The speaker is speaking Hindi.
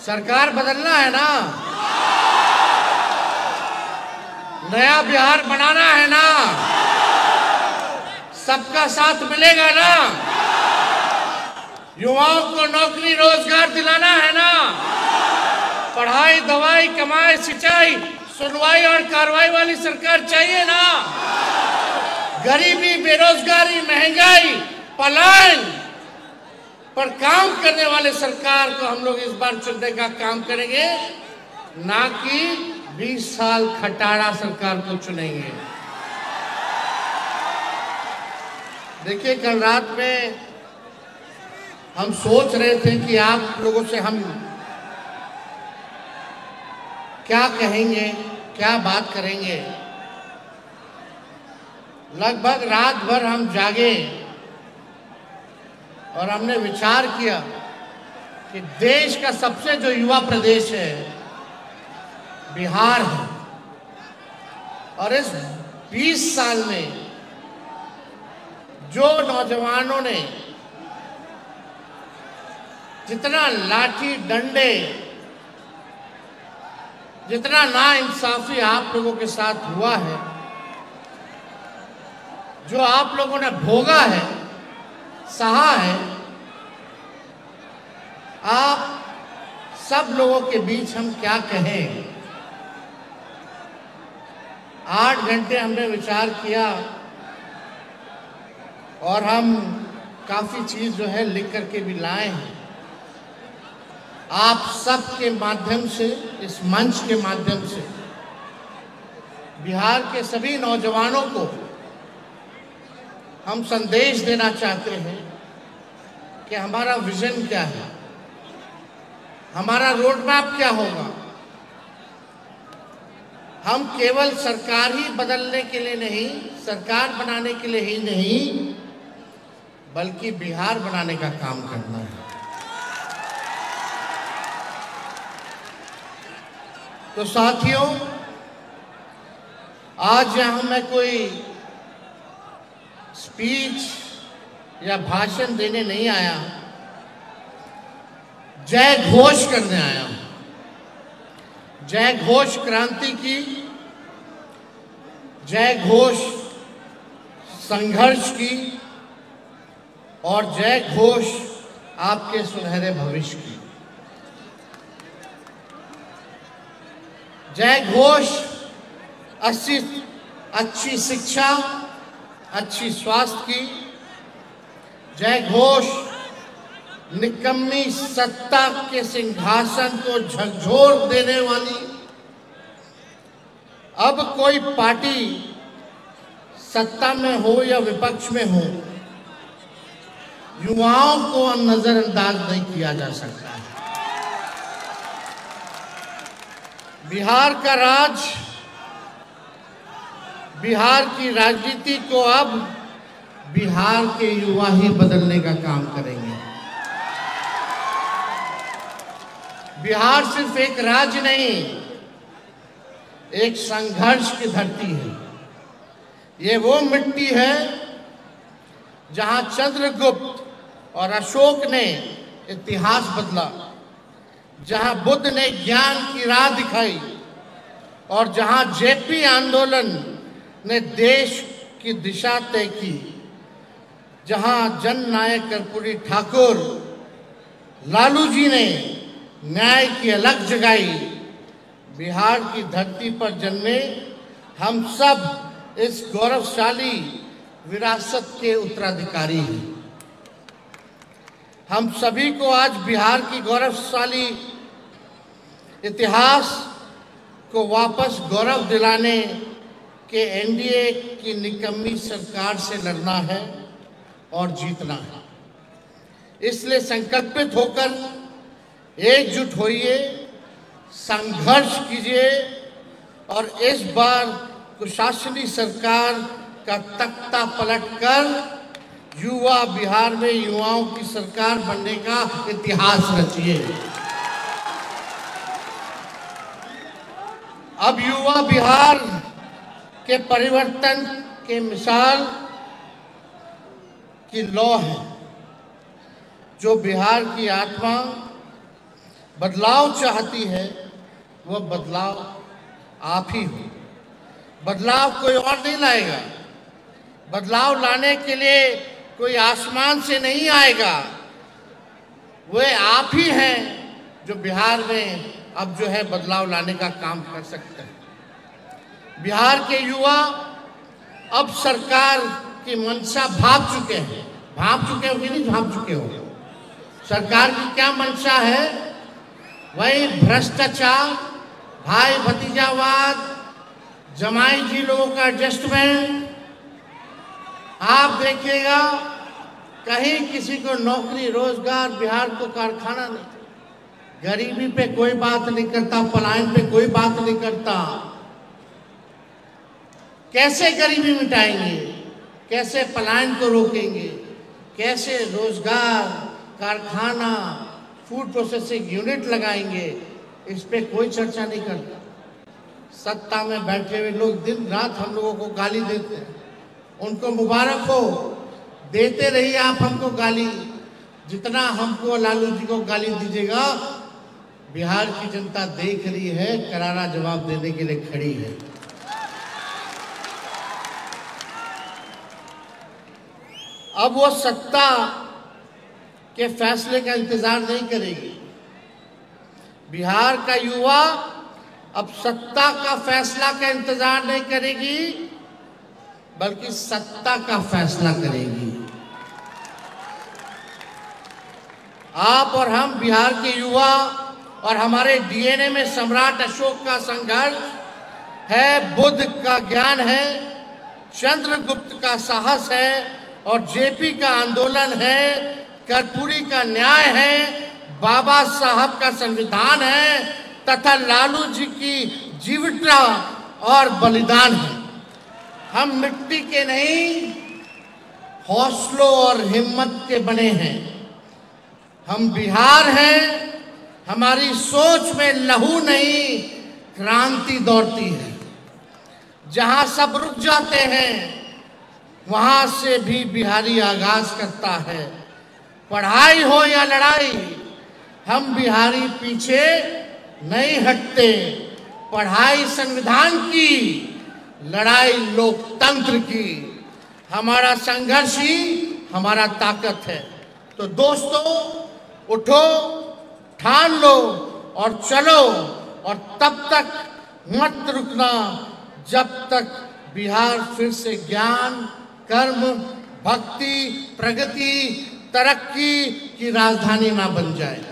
सरकार बदलना है ना, नया बिहार बनाना है ना, सबका साथ मिलेगा ना, युवाओं को नौकरी रोजगार दिलाना है ना, पढ़ाई दवाई कमाई सिंचाई सुनवाई और कार्रवाई वाली सरकार चाहिए ना, गरीबी बेरोजगारी महंगाई पलायन पर काम करने वाले सरकार को हम लोग इस बार चुनने का काम करेंगे, ना कि 20 साल खटारा सरकार को चुनेंगे। देखिए, कल रात में हम सोच रहे थे कि आप लोगों से हम क्या कहेंगे, क्या बात करेंगे। लगभग रात भर हम जागे और हमने विचार किया कि देश का सबसे जो युवा प्रदेश है बिहार है, और इस 20 साल में जो नौजवानों ने जितना लाठी डंडे, जितना नाइंसाफी आप लोगों के साथ हुआ है, जो आप लोगों ने भोगा है, सहा है, आप सब लोगों के बीच हम क्या कहें। 8 घंटे हमने विचार किया और हम काफी चीज जो है लिख करके भी लाए हैं। आप सब के माध्यम से, इस मंच के माध्यम से बिहार के सभी नौजवानों को हम संदेश देना चाहते हैं कि हमारा विजन क्या है, हमारा रोड मैप क्या होगा। हम केवल सरकार ही बदलने के लिए नहीं, सरकार बनाने के लिए ही नहीं, बल्कि बिहार बनाने का काम करना है। तो साथियों, आज यहाँ मैं कोई स्पीच या भाषण देने नहीं आया, जय घोष करने आया हूं। जय घोष क्रांति की, जय घोष संघर्ष की, और जय घोष आपके सुनहरे भविष्य की। जय घोष अच्छी शिक्षा, अच्छी स्वास्थ्य की। जय घोष निकम्मी सत्ता के सिंहासन को झकझोर देने वाली। अब कोई पार्टी सत्ता में हो या विपक्ष में हो, युवाओं को नजरअंदाज नहीं किया जा सकता है। बिहार का राज, बिहार की राजनीति को अब बिहार के युवा ही बदलने का काम करेंगे। बिहार सिर्फ एक राज्य नहीं, एक संघर्ष की धरती है। ये वो मिट्टी है जहां चंद्रगुप्त और अशोक ने इतिहास बदला, जहां बुद्ध ने ज्ञान की राह दिखाई, और जहां जेपी आंदोलन ने देश की दिशा तय की, जहां जननायक कर्पूरी ठाकुर लालू जी ने न्याय की अलख जगाई। बिहार की धरती पर जन्मे हम सब इस गौरवशाली विरासत के उत्तराधिकारी हैं। हम सभी को आज बिहार की गौरवशाली इतिहास को वापस गौरव दिलाने के एनडीए की निकम्मी सरकार से लड़ना है और जीतना है। इसलिए संकल्पित होकर एकजुट होइए, संघर्ष कीजिए और इस बार कुशासनी सरकार का तख्ता पलटकर युवा बिहार में युवाओं की सरकार बनने का इतिहास रचिए। अब युवा बिहार के परिवर्तन के मिसाल की लौ है, जो बिहार की आत्मा, बदलाव चाहती है, वह बदलाव आप ही हो। बदलाव कोई और नहीं लाएगा। बदलाव लाने के लिए कोई आसमान से नहीं आएगा। वे आप ही हैं जो बिहार में अब जो है बदलाव लाने का काम कर सकते हैं। बिहार के युवा अब सरकार की मंशा भाप चुके हैं। भाप चुके हो कि नहीं भाप चुके हो? सरकार की क्या मंशा है? वही भ्रष्टाचार, भाई भतीजावाद, जमाई जी लोगों का एडजस्टमेंट। आप देखिएगा कहीं किसी को नौकरी रोजगार, बिहार को कारखाना नहीं। गरीबी पे कोई बात नहीं करता, पलायन पे कोई बात नहीं करता। कैसे गरीबी मिटाएंगे, कैसे पलायन को रोकेंगे, कैसे रोजगार, कारखाना, फूड प्रोसेसिंग यूनिट लगाएंगे, इस पे कोई चर्चा नहीं करता। सत्ता में बैठे हुए लोग दिन रात हम लोगों को गाली देते हैं। उनको मुबारक हो, देते रहिए आप हमको गाली। जितना हमको लालू जी को गाली दीजिएगा, बिहार की जनता देख रही है, करारा जवाब देने के लिए खड़ी है। अब वो सत्ता के फैसले का इंतजार नहीं करेगी। बिहार का युवा अब सत्ता का फैसला का इंतजार नहीं करेगी, बल्कि सत्ता का फैसला करेगी। आप और हम बिहार के युवा और हमारे डीएनए में सम्राट अशोक का संघर्ष है, बुद्ध का ज्ञान है, चंद्रगुप्त का साहस है और जेपी का आंदोलन है, कर्पूरी का न्याय है, बाबा साहब का संविधान है तथा लालू जी की जीवटता और बलिदान है। हम मिट्टी के नहीं, हौसलों और हिम्मत के बने हैं। हम बिहार हैं, हमारी सोच में लहू नहीं क्रांति दौड़ती है। जहां सब रुक जाते हैं, वहां से भी बिहारी आगाज करता है। पढ़ाई हो या लड़ाई, हम बिहारी पीछे नहीं हटते। पढ़ाई संविधान की, लड़ाई लोकतंत्र की। हमारा संघर्ष ही हमारा ताकत है। तो दोस्तों, उठो, ठान लो और चलो, और तब तक मत रुकना जब तक बिहार फिर से ज्ञान, कर्म, भक्ति, प्रगति, तरक्की की राजधानी ना बन जाए।